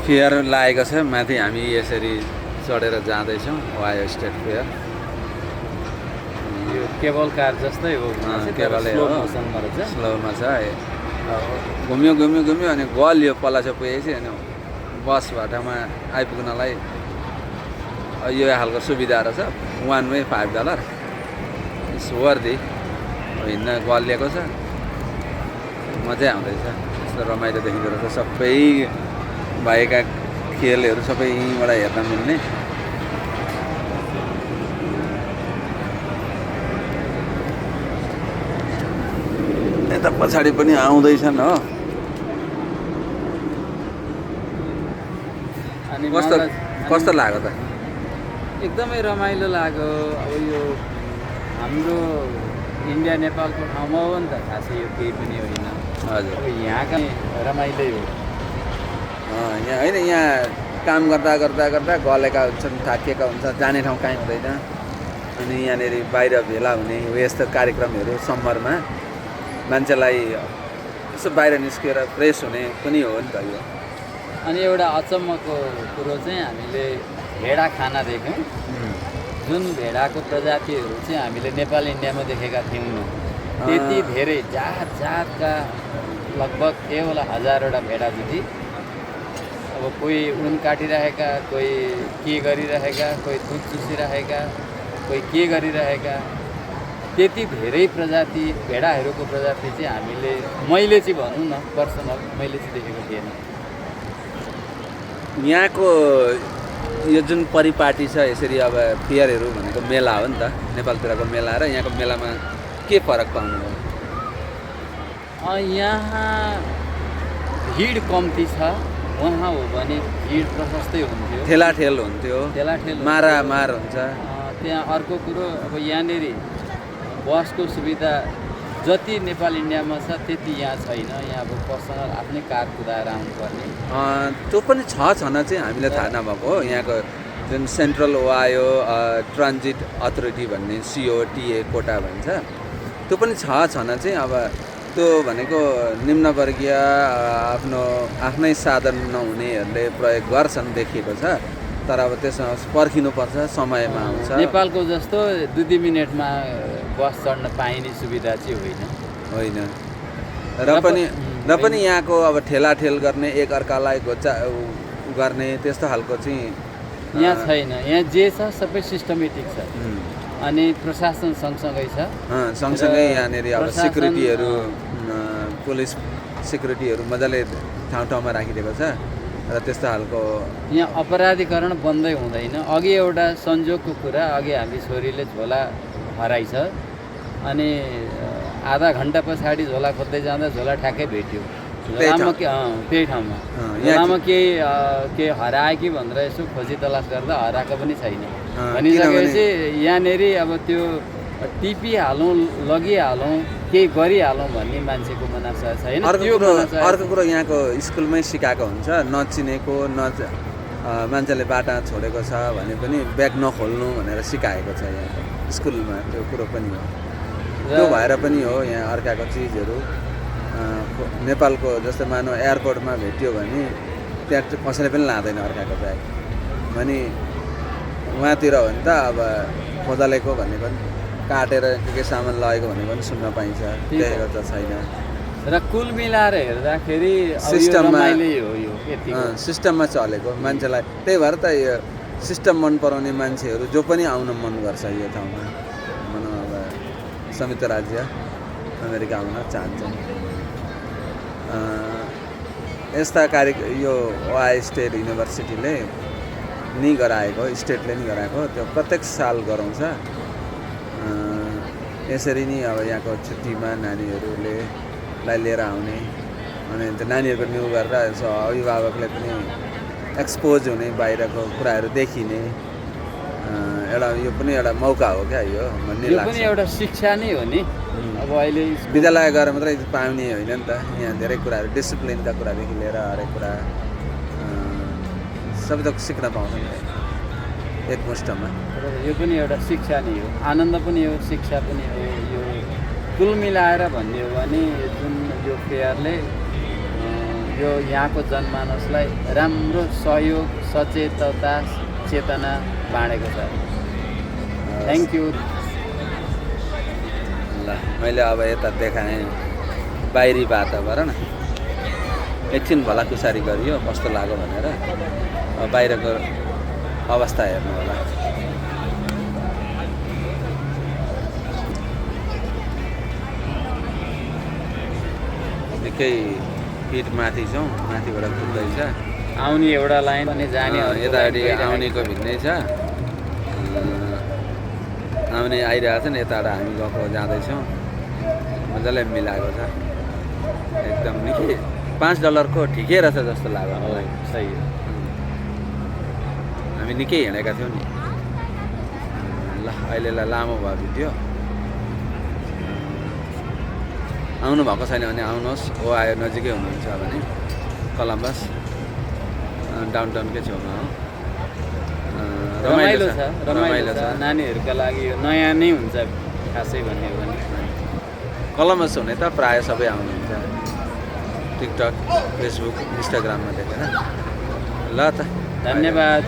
Fair लागेको छ। माथि हामी यसरी चढेर जाँदैछौँ वायो स्टेट फेयर। यो केबल कार जस्तै हो, केबलै स्लो हो, मोसनमा रहेछ। स्लोमा छ। घुम्यो घुम्यो घुम्यो अनि गलियो पलाचो पुगेपछि अनि बस बाटामा आइपुग्नलाई यो खालको सुविधा रहेछ। $1 वे $5 इट्स वर्दी। हिँड्न गलिएको छ, मजै आउँदैछ। यस्तो रमाइलो देखिँदो रहेछ। सबै भएका खेलहरू सबै यहीँबाट हेर्न मिल्ने। यता पछाडि पनि आउँदैछन् हो। अनि कस्तो लाग्यो त? एकदमै रमाइलो लाग्यो। अब यो हाम्रो इन्डिया नेपालको ठाउँमा हो नि त, खासै यो केही पनि होइन। हजुर, अब यहाँका रमाइलै हो। यहाँ होइन, यहाँ काम गर्दा गर्दा गर्दा गलेका हुन्छन्, थाकिएका हुन्छ, जाने ठाउँ कहीँ हुँदैन। अनि यहाँनिर बाहिर भेला हुने हो यस्तो कार्यक्रमहरू समरमा मान्छेलाई यसो बाहिर निस्केर फ्रेस हुने पनि हो नि त यो। अनि एउटा अचम्मको कुरो चाहिँ हामीले भेडा खाना देख्यौँ। जुन भेडाको प्रजातिहरू चाहिँ हामीले नेपाल इन्डियामा देखेका थियौँ। त्यति धेरै जात जातका लगभग थियो होला 1000वटा भेडा जति। अब कोही ऊन काटिरहेका, कोही के गरिरहेका, कोही दुध चुसिरहेका, कोही के गरिरहेका। त्यति धेरै प्रजाति भेडाहरूको प्रजाति चाहिँ मैले चाहिँ भनौँ न, पर्सनल मैले चाहिँ देखेको थिएन। यहाँको यो जुन परिपाटी छ यसरी अब फेयरहरू भनेको मेला हो नि त, नेपालतिरको मेला र यहाँको मेलामा के फरक पाउनुभयो? यहाँ भिड कम्ती छ, वहाँ हो भने भिड प्रशस्तै हुन्थ्यो। ठेलाठेल हुन्थ्यो, ठेलाठेल मारामार हुन्छ। त्यहाँ अर्को कुरो, अब यहाँनिर बसको सुविधा जति नेपाल इन्डियामा छ त्यति यहाँ छैन। यहाँ अब पर्सनल आफ्नै कार कुदाएर आउनुपर्ने। त्यो पनि छन चाहिँ हामीलाई थाहा नभएको हो। यहाँको जुन सेन्ट्रल ओहायो ट्रान्जिट अथोरिटी भन्ने COTA कोटा भन्छ, त्यो पनि छन चाहिँ। अब त्यो भनेको निम्नवर्गीय आफ्नै साधन नहुनेहरूले प्रयोग गर्छन् देखिएको छ। तर अब त्यसमा पर्खिनुपर्छ, समयमा आउँछ। नेपालको जस्तो 2 मिनटमा बस चढ्न पाइने सुविधा चाहिँ होइन। र पनि यहाँको अब ठेलाठेल गर्ने, एकअर्कालाई गर्ने त्यस्तो खालको चाहिँ यहाँ छैन। यहाँ जे छ सबै सिस्टमेटिक छ। अनि प्रशासन सँगसँगै छ। सँगसँगै यहाँनिर अब सिक्युरिटीहरू, पुलिस सिक्युरिटीहरू मजाले ठाउँ ठाउँमा राखिदिएको छ। र त्यस्तो खालको यहाँ अपराधीकरण बन्दै हुँदैन। अघि एउटा संयोगको कुरा, अघि हामी छोरीले झोला हराइछ अनि आधा घन्टा पछाडि झोला खोज्दै जाँदा झोला ठ्याक्कै भेट्यो। झोलामा त्यही ठाउँमा झोलामा के हरायो कि भनेर यसो खोजी तलास गर्दा हराएको पनि छैन। भनिसकेपछि यहाँनिर अब त्यो टिपिहालौँ, लगिहालौँ, केही गरिहालौँ भन्ने मान्छेको मनासा छैन। अर्को कुरो यहाँको स्कुलमै सिकाएको हुन्छ, नचिनेको मान्छेले बाटा छोडेको छ भने पनि ब्याग नखोल्नु भनेर सिकाएको छ यहाँको स्कुलमा। त्यो कुरो पनि हो। त्यो भएर पनि हो यहाँ अर्काको चिजहरू नेपालको जस्तै मानव एयरपोर्टमा भेट्यो भने त्यहाँ कसैले पनि लाँदैन अर्काको ब्याग भने। उहाँतिर हो भने त अब खोदलेको भन्ने पनि काटेर के सामान लगेको भन्ने पनि सुन्न पाइन्छ। देखेको त छैन। र कुल मिलाएर हेर्दाखेरि सिस्टममा चलेको मान्छेलाई। त्यही भएर त यो सिस्टम मन पराउने मान्छेहरू जो पनि आउन मन गर्छ यो ठाउँमा। भनौँ अब संयुक्त राज्य अमेरिका आउन चाहन्छन्। यस्ता यो ओहायो स्टेट युनिभर्सिटीले नि गराएको, स्टेटले नि गराएको त्यो प्रत्येक साल गराउँछ। यसरी नै अब यहाँको छुट्टीमा नानीहरूले लिएर आउने अनि त्यो नानीहरूको न्यु गरेर अभिभावकले पनि एक्सपोज हुने, बाहिरको कुराहरू देखिने यो पनि एउटा मौका हो क्या यो भन्ने लाग्छ। यो पनि एउटा शिक्षा नै हो नि। अब अहिले विद्यालय गएर मात्रै पाउने होइन नि त। यहाँ धेरै कुराहरू डिसिप्लिनका कुरादेखि लिएर हरेक कुरा सबै थोक सिक्न पाउँछ नि एकमुष्टमा। यो पनि एउटा शिक्षा नै हो, आनन्द पनि हो, शिक्षा पनि हो। यो कुल मिलाएर भन्ने हो भने जुन यो फेयरले यो यहाँको जनमानसलाई राम्रो सहयोग सचेतता चेतना बाँडेको छ। Thank you. ल मैले अब यता देखाएँ बाहिरी वातावरण, एकछिन भलाकुसारी गरियो कस्तो लाग्यो भनेर। अब बाहिरको अवस्था हेर्नु होला। निकै फिट माथि छौँ, माथिबाट कुद्दैछ। आउने एउटा लाइन पनि जाने यतापट्टि आउनेको भिन्नै छ। आउने आइरहेको छ नि, यताबाट हामी गएको जाँदैछौँ। मजाले मिलाएको छ एकदम। निकै $5 ठिकै रहेछ जस्तो लाग्यो मलाई। सही हो। हामी निकै हिँडेका थियौँ नि। ल अहिलेलाई लामो भयो भिडियो। आउनु भएको छैन भने आउनुहोस्। आयो नजिकै हुनुहुन्छ भने कलम्बस डाउनटाउनकै छेउमा हो। रमाइलो छ। नानीहरूका लागि यो नयाँ नै हुन्छ खासै भन्ने हो भने। कलम्बस हुने त प्रायः सबै आउनुहुन्छ, टिकटक, फेसबुक, इन्स्टाग्राममा देखेर। ल त धन्यवाद।